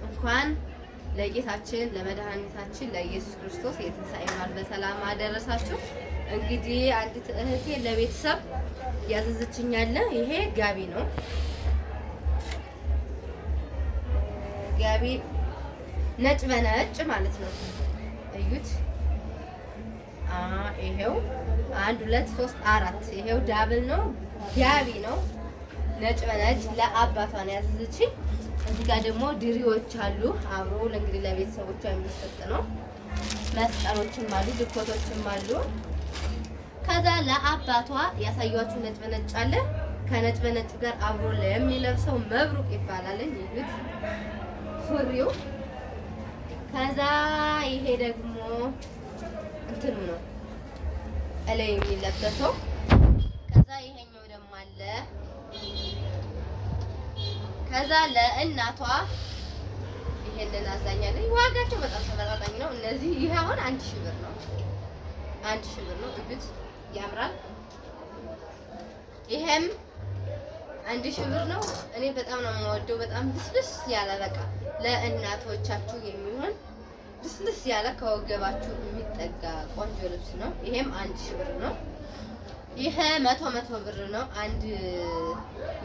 እንኳን ለጌታችን ለመድኃኒታችን ለኢየሱስ ክርስቶስ የትንሣኤ በዓል በሰላም አደረሳችሁ። እንግዲህ አንዲት እህቴ ለቤተሰብ ያዘዘችኛለ። ይሄ ጋቢ ነው። ጋቢ ነጭ በነጭ ማለት ነው። እዩት። ይሄው 1 2 3 4 ይሄው ዳብል ነው። ጋቢ ነው ነጭ በነጭ ለአባቷ ነው ያዘዘችኝ። እዚህ ጋር ደግሞ ድሪዎች አሉ። አብሮ ለእንግዲህ ለቤተሰቦቿ የሚሰጥ ነው። መስቀሎችም አሉ፣ ድኮቶችም አሉ። ከዛ ለአባቷ ያሳያችሁ ነጭ በነጭ አለ። ከነጭ በነጭ ጋር አብሮ ለሚለብሰው መብሩቅ ይባላል። ይሁት ሱሪው። ከዛ ይሄ ደግሞ እንትኑ ነው እላይ የሚለበሰው። ከዛ ይሄኛው ደግሞ አለ። ከዛ ለእናቷ ይሄንን አዛኛለኝ። ዋጋቸው በጣም ተመጣጣኝ ነው። እነዚህ ይሄ አሁን 1000 ብር ነው። 1000 ብር ነው። እግት ያምራል። ይሄም 1000 ብር ነው። እኔ በጣም ነው የምወደው። በጣም ልስልስ ያለ በቃ ለእናቶቻችሁ የሚሆን ልስልስ ያለ ከወገባችሁ የሚጠጋ ቆንጆ ልብስ ነው። ይሄም 1000 ብር ነው። ይሄ 100 ብር ነው። 1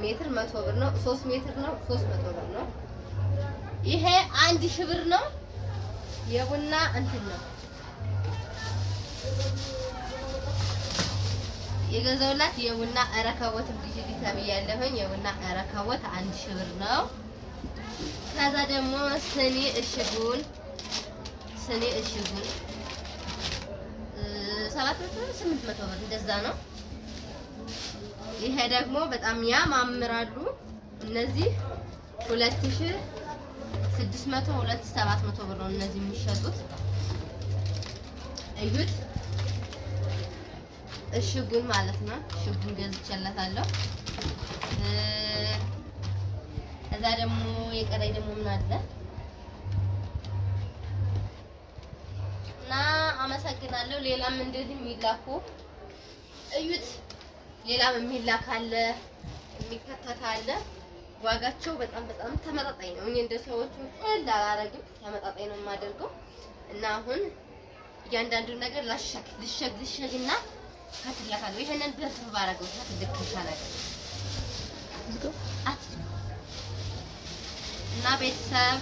ሜትር 100 ብር ነው። 3 ሜትር ነው 300 ብር ነው። ይሄ 1000 ብር ነው። የቡና እንትን ነው የገዛውላት። የቡና ረከቦት ዲጂዲ ተብያለሁኝ። የቡና ረከቦት 1000 ብር ነው። ከዛ ደግሞ ስኒ እሽጉን 700 800 ብር እንደዛ ነው። ይሄ ደግሞ በጣም ያማምራሉ። እነዚህ 2600 2700 ብር ነው እነዚህ የሚሸጡት። እዩት። እሽጉን ማለት ነው። እሽጉን ገዝቼላታለሁ። ከዛ ደግሞ የቀረኝ ደግሞ ምን አለ እና አመሰግናለሁ። ሌላም እንደዚህ የሚላኩ እዩት። ሌላም የሚላክ አለ፣ የሚከተት አለ። ዋጋቸው በጣም ተመጣጣኝ ነው። እኔ እንደ ሰዎቹ ቀላል አላረግም፣ ተመጣጣኝ ነው የማደርገው። እና አሁን እያንዳንዱ ነገር ልሸግና ከትላካለሁ። ይሄንን በርፍ ባረገው ትልቅ ይሻላል። እና ቤተሰብ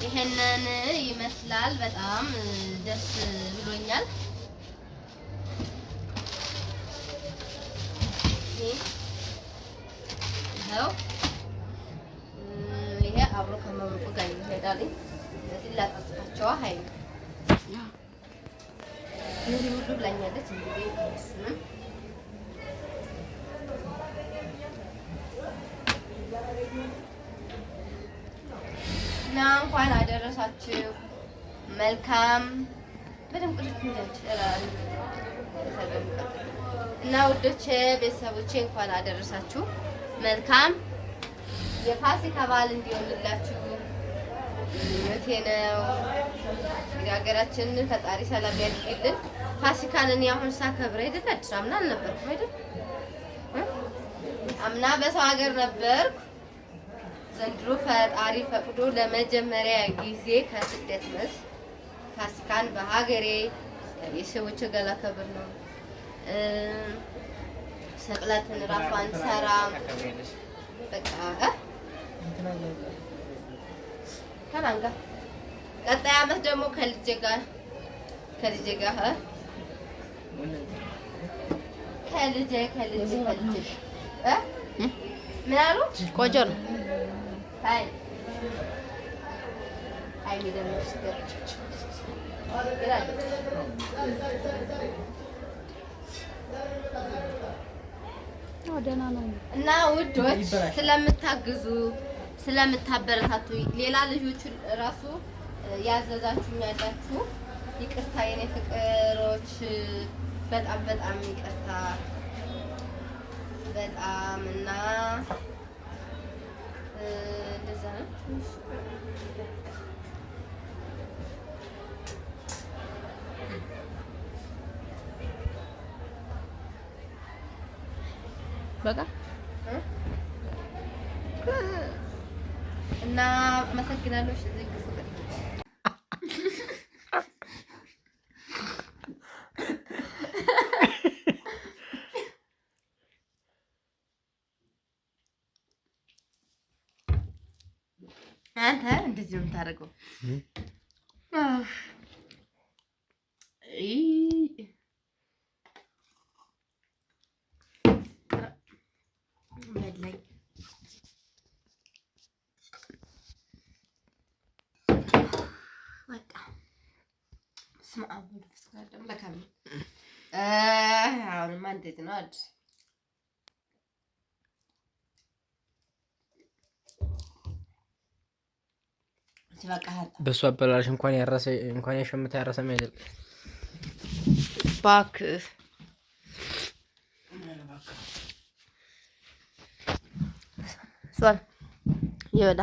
ይሄንን ይመስላል። በጣም ደስ ብሎኛል። ይሄ አብሮ ከመብሩቁ ጋር ይሄዳል። እዚህ ላጣጣቸው ኃይል እነዚህ ሁሉ ብላኛለች። እንግዲህ እሱንም እና እንኳን አደረሳችሁ። መልካም በደም ቅዱስ ይችላል እና ውዶቼ ቤተሰቦቼ እንኳን አደረሳችሁ። መልካም የፋሲካ በዓል እንዲሆንላችሁ ምኞቴ ነው። እንግዲህ ሀገራችንን ፈጣሪ ሰላም ያድርግልን። ፋሲካን እኔ አሁን ሳከብር አይደል አዲስ አምና አልነበርኩም አይደል? አምና በሰው ሀገር ነበርኩ። ዘንድሮ ፈጣሪ ፈቅዶ ለመጀመሪያ ጊዜ ከስደት መልስ ፋሲካን በሀገሬ ከቤተሰቦቼ ጋር ላከብር ነው። ሰቅለትን ራሷን ሰራ በቃ ከማን ጋር ቀጣይ ዓመት ደግሞ ከልጄ ጋር ምን አሉ? ቆንጆ ነው። አይ ደግሞ እና ውዶች ስለምታግዙ ስለምታበረታቱ ሌላ ልጆች ራሱ ያዘዛችሁኝ ያላችሁ ይቅርታ የኔ ፍቅሮች፣ በጣም ይቅርታ በጣም እና እንደዛ ነው። በቃ እና አመሰግናለሁ። እዚህ አንተ እንደዚህ ነው የምታደርገው። በላይ በቃ ስማ አሁን ፍስካለም ለካም አሁንማ እንዴት ነው አዲስ በሱ አበላሽ እንኳን የሸምታ ያረሰ አይደል እባክህ ሷል ይበላ